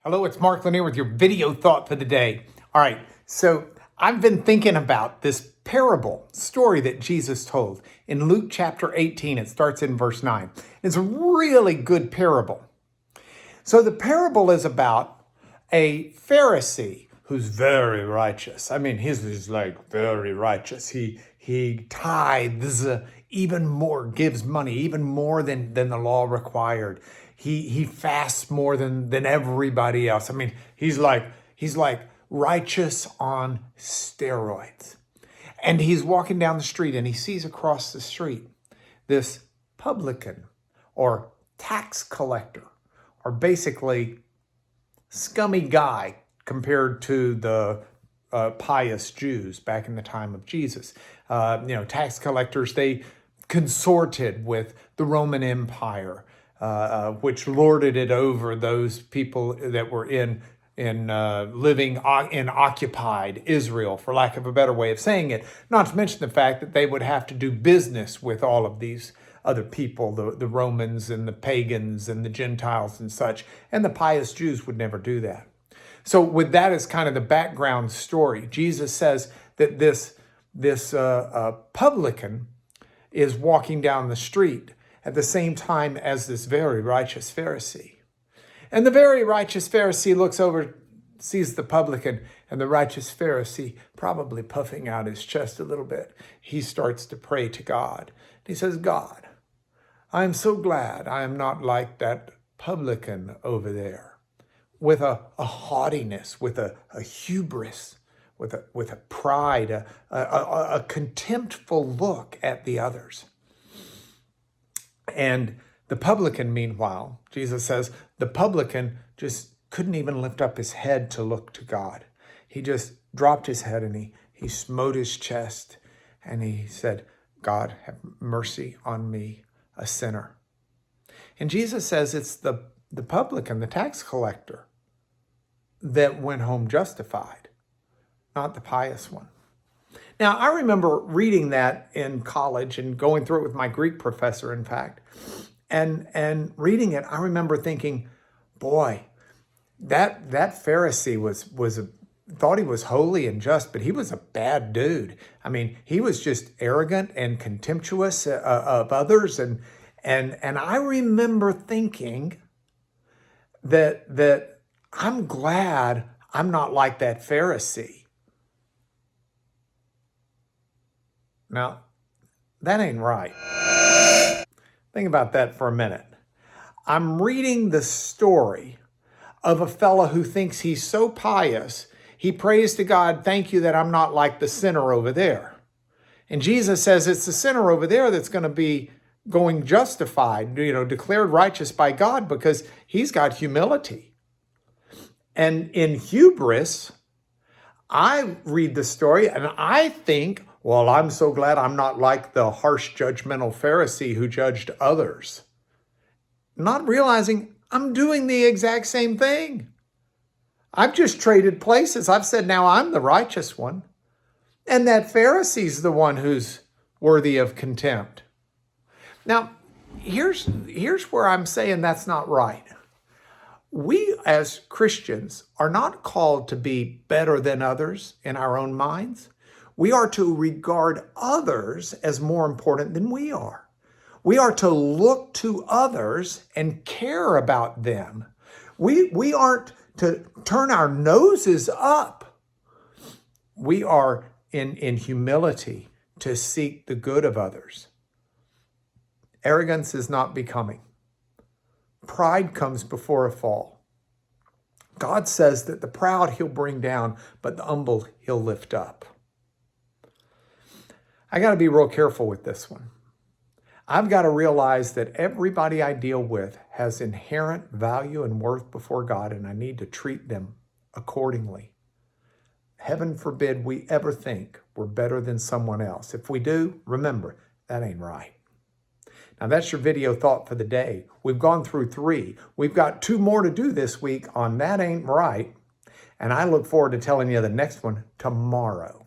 Hello, it's Mark Lanier with your video thought for the day. All right, so I've been thinking about this parable story that Jesus told in Luke chapter 18. It starts in verse 9. It's a really good parable. So the parable is about a Pharisee who's very righteous. I mean, he's like very righteous. He tithes even more, gives money, even more than the law required. He fasts more than everybody else. I mean, he's like righteous on steroids. And he's walking down the street and he sees across the street this publican or tax collector, or basically scummy guy compared to the pious Jews back in the time of Jesus. Tax collectors, they consorted with the Roman Empire, which lorded it over those people that were living in occupied Israel, for lack of a better way of saying it. Not to mention the fact that they would have to do business with all of these other people, the Romans and the pagans and the Gentiles and such, and the pious Jews would never do that. So with that as kind of the background story, Jesus says that this publican is walking down the street at the same time as this very righteous Pharisee. And the very righteous Pharisee looks over, sees the publican, and the righteous Pharisee probably puffing out his chest a little bit. He starts to pray to God. He says, God, I am so glad I am not like that publican over there, with a haughtiness, with a hubris, with a pride, a contemptful look at the others. And the publican, meanwhile, Jesus says, the publican just couldn't even lift up his head to look to God. He just dropped his head and he smote his chest and he said, God, have mercy on me, a sinner. And Jesus says it's the publican, the tax collector, that went home justified, not the pious one. Now, I remember reading that in college and going through it with my Greek professor, in fact, and reading it, I remember thinking, boy, that Pharisee thought he was holy and just, but he was a bad dude. I mean, he was just arrogant and contemptuous of others, and I remember thinking that I'm glad I'm not like that Pharisee. Now, that ain't right. Think about that for a minute. I'm reading the story of a fella who thinks he's so pious, he prays to God, thank you that I'm not like the sinner over there. And Jesus says it's the sinner over there that's going to be going justified, declared righteous by God because he's got humility. And in hubris, I read the story and I think, well, I'm so glad I'm not like the harsh, judgmental Pharisee who judged others. Not realizing I'm doing the exact same thing. I've just traded places. I've said now I'm the righteous one. And that Pharisee's the one who's worthy of contempt. Now, here's where I'm saying that's not right. We as Christians are not called to be better than others in our own minds. We are to regard others as more important than we are. We are to look to others and care about them. We aren't to turn our noses up. We are in humility to seek the good of others. Arrogance is not becoming. Pride comes before a fall. God says that the proud he'll bring down, but the humble he'll lift up. I got to be real careful with this one. I've got to realize that everybody I deal with has inherent value and worth before God, and I need to treat them accordingly. Heaven forbid we ever think we're better than someone else. If we do, remember, that ain't right. Now, that's your video thought for the day. We've gone through 3. We've got 2 more to do this week on That Ain't Right, and I look forward to telling you the next one tomorrow.